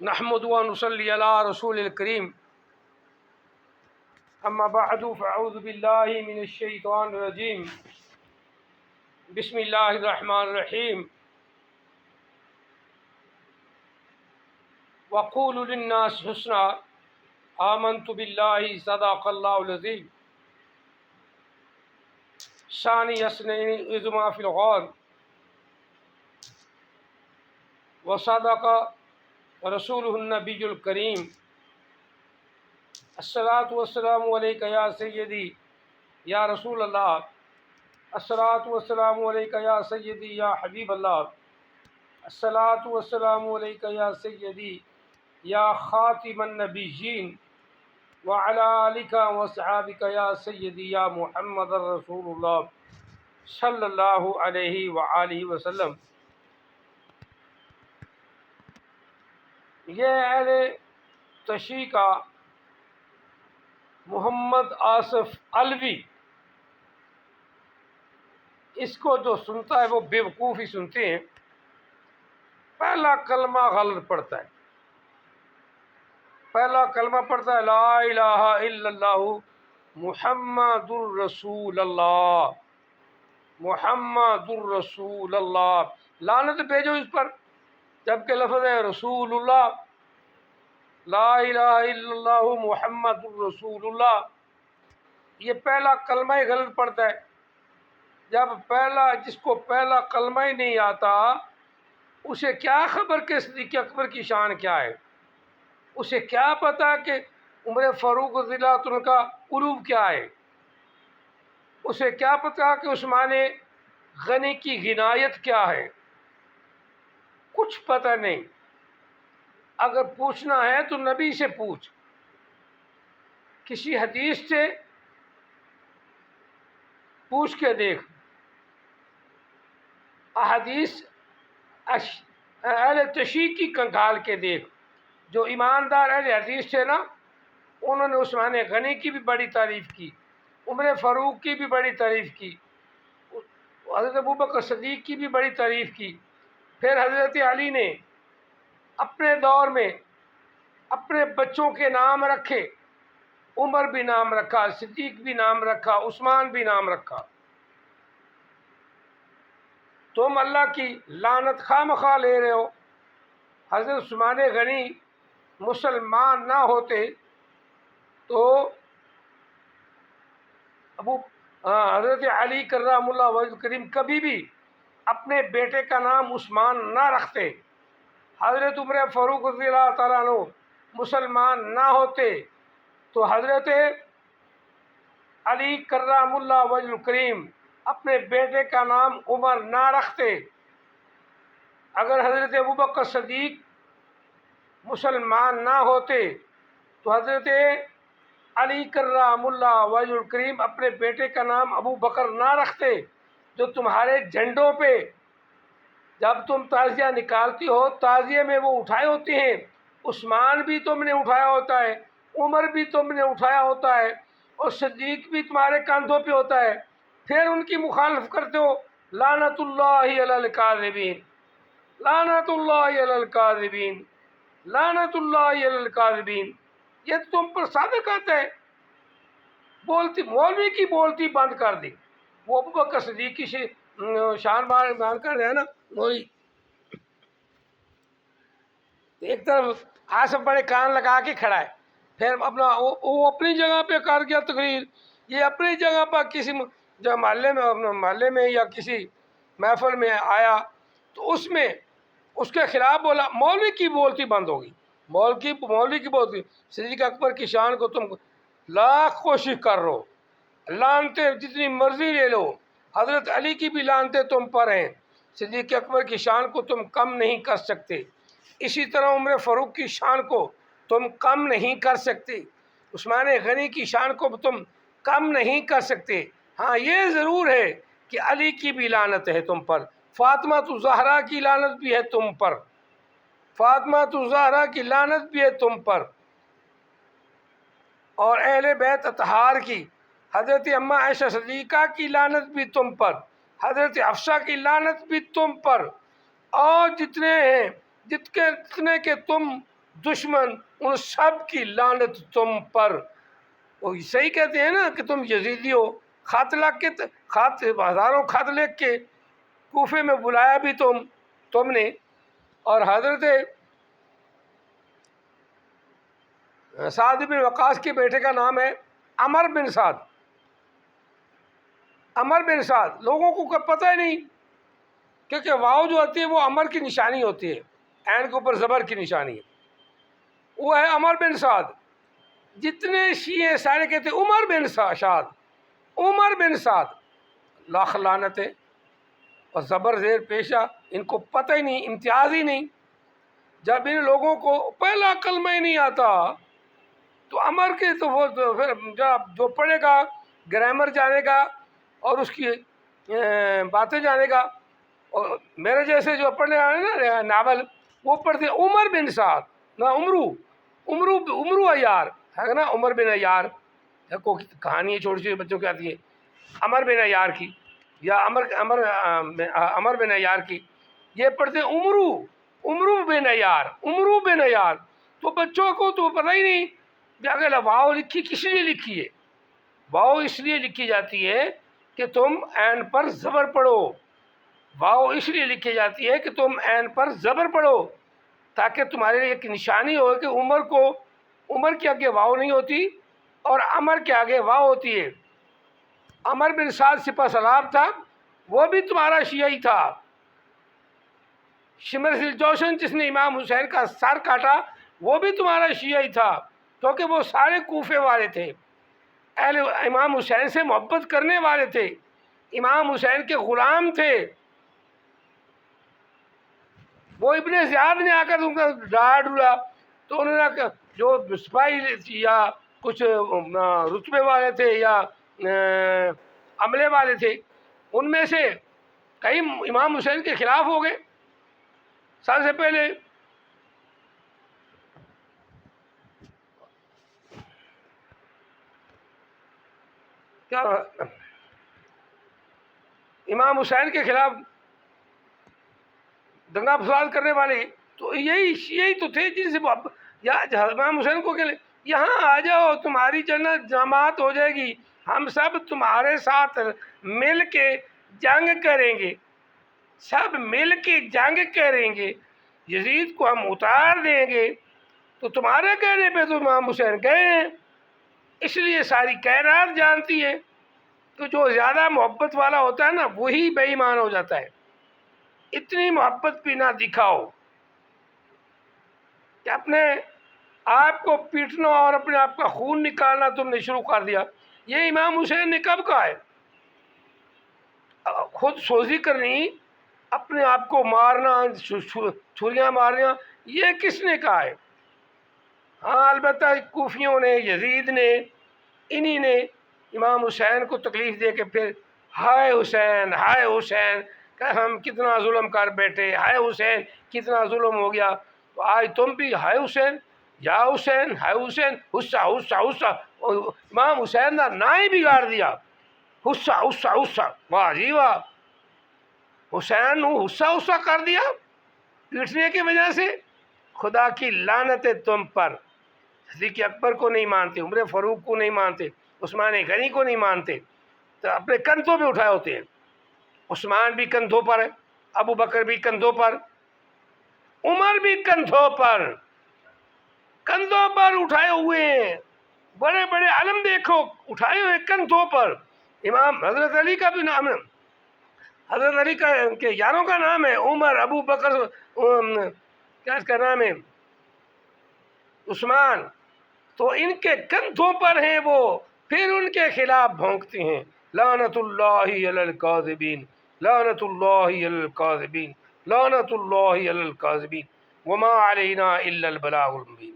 نحمد و نصلی علی رسول الکریم اما بعد فاعوذ باللہ من الشیطان الرجیم بسم اللہ الرحمن الرحیم وقولوا للناس حسنا آمنت باللہ صدق اللہ العظیم ثانی اثنین اذ ما فی الغار وصدق رسولہ النبی الکریم الصلاۃ والسلام علیک یا سیدی یا رسول اللہ الصلاۃ والسلام علیک یا سیدی یا حبیب اللہ الصلاۃ والسلام علیک یا سیدی یا خاتم النبیین وعلی آلک وصحابک یا سیدی یا محمد رسول اللہ صلی اللہ علیہ وآلہ وسلم۔ یہ اہل تشیع کا محمد آصف علوی، اس کو جو سنتا ہے وہ بیوقوف ہی سنتے ہیں۔ پہلا کلمہ غلط پڑھتا ہے، پہلا کلمہ پڑھتا ہے لا الہ الا اللہ محمد الرسول اللہ، محمد الرسول اللہ، لعنت بھیجو اس پر، جبکہ لفظ ہے رسول اللہ، لا الہ الا اللہ محمد الرسول اللہ۔ یہ پہلا کلمہ ہی غلط پڑھتا ہے۔ جس کو پہلا کلمہ ہی نہیں آتا، اسے کیا خبر کہ صدیق اکبر کی شان کیا ہے؟ اسے کیا پتا کہ عمر فاروق رضی اللہ عنہ کا عروج کیا ہے؟ اسے کیا پتا کہ عثمان غنی کی غنایت کیا ہے؟ کچھ پتہ نہیں۔ اگر پوچھنا ہے تو نبی سے پوچھ، کسی حدیث سے پوچھ کے دیکھ، احادیث اہل تشیع کی کنگال کے دیکھ۔ جو ایماندار اہل حدیث تھے نا، انہوں نے عثمان غنی کی بھی بڑی تعریف کی، عمر فاروق کی بھی بڑی تعریف کی، حضرت ابوبکر صدیق کی بھی بڑی تعریف کی۔ پھر حضرت علی نے اپنے دور میں اپنے بچوں کے نام رکھے، عمر بھی نام رکھا، صدیق بھی نام رکھا، عثمان بھی نام رکھا۔ تم اللہ کی لعنت خواہ مخواہ لے رہے ہو۔ حضرت عثمان غنی مسلمان نہ ہوتے تو حضرت علی کرم اللہ وجہ کریم کبھی بھی اپنے بیٹے کا نام عثمان نہ رکھتے۔ حضرت عمر فاروق رضی اللہ تعالیٰ عنہ مسلمان نہ ہوتے تو حضرت علی کرم اللہ وجہ کریم اپنے بیٹے کا نام عمر نہ رکھتے۔ اگر حضرت ابوبکر صدیق مسلمان نہ ہوتے تو حضرت علی کرم اللہ وجہ کریم اپنے بیٹے کا نام ابو بکر نہ رکھتے۔ جو تمہارے جھنڈوں پہ جب تم تعزیہ نکالتی ہو، تعزیے میں وہ اٹھائے ہوتے ہیں، عثمان بھی تم نے اٹھایا ہوتا ہے، عمر بھی تم نے اٹھایا ہوتا ہے، اور صدیق بھی تمہارے کاندھوں پہ ہوتا ہے، پھر ان کی مخالف کرتے ہو۔ لعنت اللہ علی الکاذبین، لعنت اللہ علی الکاذبین، لعنت اللہ علی الکاذبین۔ یہ تم پر صادق آتا ہے۔ بولتی مولوی کی بولتی بند کر دی۔ وہ ابوبکر صدیق کی شان بیان کر رہے ہیں نا مولوی، ایک طرف آصف بڑے کان لگا کے کھڑا ہے، پھر وہ اپنی جگہ پہ کر گیا تقریر، یہ اپنی جگہ پر کسی جو محلے میں یا کسی محفل میں آیا تو اس کے خلاف بولا، مولوی کی بولتی بند ہوگی۔ مولوی کی بولتی، صدیق اکبر کی شان کو تم لاکھ کوشش کر رہو، لانتے جتنی مرضی لے لو، حضرت علی کی بھی لانتے تم پر ہیں، صدیق اکبر کی شان کو تم کم نہیں کر سکتے۔ اسی طرح عمر فاروق کی شان کو تم کم نہیں کر سکتے، عثمان غنی کی شان کو تم کم نہیں کر سکتے۔ ہاں یہ ضرور ہے کہ علی کی بھی لعنت ہے تم پر، فاطمہ الزہرا کی لعنت بھی ہے تم پر، فاطمہ الزہرا کی لعنت بھی ہے تم پر، اور اہل بیت اطہار کی، حضرت اماں عائشہ صدیقہ کی لعنت بھی تم پر، حضرت حفصہ کی لعنت بھی تم پر، اور جتنے ہیں جتنے کہ تم دشمن، ان سب کی لعنت تم پر۔ وہ صحیح کہتے ہیں نا کہ تم یزیدی ہو، خط لکھ کے، خط ہزاروں خط لکھ کے کوفے میں بلایا بھی تم نے۔ اور حضرت سعد بن وقاص کے بیٹے کا نام ہے عمر بن سعد۔ عمر بن سعد لوگوں کو پتہ ہی نہیں، کیونکہ واؤ جو ہوتی ہے وہ عمر کی نشانی ہوتی ہے، عین کے اوپر زبر کی نشانی ہے، وہ ہے عمر بن سعد۔ جتنے شیعہ سارے کہتے ہیں عمر بن سعد، عمر بن سعد، لاکھ لعنتیں اور زبر زیر پیشہ، ان کو پتہ ہی نہیں، امتیاز ہی نہیں۔ جب ان لوگوں کو پہلا کلمہ ہی نہیں آتا تو عمر کے تو وہ پھر جو پڑھے گا گرامر جانے گا اور اس کی باتیں جانے گا، اور میرے جیسے جو پڑھنے والے نا ناول وہ پڑھتے عمر بن سعد، نہ عمرو عیار ہے نا، عمر بن عیار کو کہانی ہے چھوٹی چھوٹی بچوں کی آتی ہے، عمر بن عیار کی یا عمر بن عیار کی، یہ پڑھتے عمرو بن عیار، تو بچوں کو تو پتہ ہی نہیں کہ اگر واؤ لکھی کس لیے لکھی ہے۔ واؤ اس لیے لکھی جاتی ہے کہ تم عین پر زبر پڑھو، واؤ اس لیے لکھی جاتی ہے کہ تم عین پر زبر پڑھو، تاکہ تمہارے لیے ایک نشانی ہو کہ عمر کے آگے واؤ نہیں ہوتی اور عمر کے آگے واؤ ہوتی ہے۔ عمر بن سعد سپہ سالار تھا، وہ بھی تمہارا شیعی تھا۔ شمر جوشن جس نے امام حسین کا سر کاٹا وہ بھی تمہارا شیعی تھا، کیونکہ وہ سارے کوفے والے تھے، اہل امام حسین سے محبت کرنے والے تھے، امام حسین کے غلام تھے۔ وہ ابن زیاد نے آ کر ان کا ڈاڑ ڈولا تو انہوں نے جو سپاہی یا کچھ رتبے والے تھے یا عملے والے تھے، ان میں سے کئی امام حسین کے خلاف ہو گئے۔ سب سے پہلے کیا امام حسین کے خلاف دنگا فساد کرنے والے تو یہی تو تھے جن سے یا امام حسین کو کہ یہاں آ جاؤ، تمہاری جنت جماعت ہو جائے گی، ہم سب تمہارے ساتھ مل کے جنگ کریں گے، سب مل کے جنگ کریں گے، یزید کو ہم اتار دیں گے۔ تو تمہارے کہنے پہ تو امام حسین گئے ہیں، اس لیے ساری کائنات جانتی ہے کہ جو زیادہ محبت والا ہوتا ہے نا وہی بے ایمان ہو جاتا ہے۔ اتنی محبت بھی نہ دکھاؤ کہ اپنے آپ کو پیٹنا اور اپنے آپ کا خون نکالنا تم نے شروع کر دیا۔ یہ امام حسین نے کب کہا ہے؟ خود سوزی کرنی، اپنے آپ کو مارنا، چھریاں مارنا، یہ کس نے کہا ہے؟ ہاں البتہ کوفیوں نے، یزید نے، انہی نے امام حسین کو تکلیف دے کے پھر ہائے حسین ہائے حسین کہ ہم کتنا ظلم کر بیٹھے، ہائے حسین کتنا ظلم ہو گیا، تو آج تم بھی ہائے حسین، یا حسین، ہائے حسین، حصہ حصہ حصہ، امام حسین کا نا ہی بگاڑ دیا، حصہ حصہ حصہ، واہ جی واہ، حسین نے حصہ حصہ کر دیا پیٹنے کی وجہ سے۔ خدا کی لعنت ہے تم پر، صدیق اکبر کو نہیں مانتے، عمر فاروق کو نہیں مانتے، عثمان غنی کو نہیں مانتے، تو اپنے کندھوں پہ اٹھائے ہوتے ہیں۔ عثمان بھی کندھوں پر ہے، ابو بکر بھی کندھوں پر، عمر بھی کندھوں پر اٹھائے ہوئے ہیں، بڑے بڑے علم دیکھو اٹھائے ہوئے کندھوں پر۔ امام حضرت علی کا بھی نام ہے، حضرت علی کے یاروں کا نام ہے عمر، ابو بکر، کیا اس کا نام ہے، عثمان، تو ان کے کندھوں پر ہیں وہ، پھر ان کے خلاف بھونکتے ہیں لعنت اللہ علی الکاذبین، لعنت اللہ علی الکاذبین، لعنت اللہ علی الکاذبین، وما علینا الا البلاغ المبین۔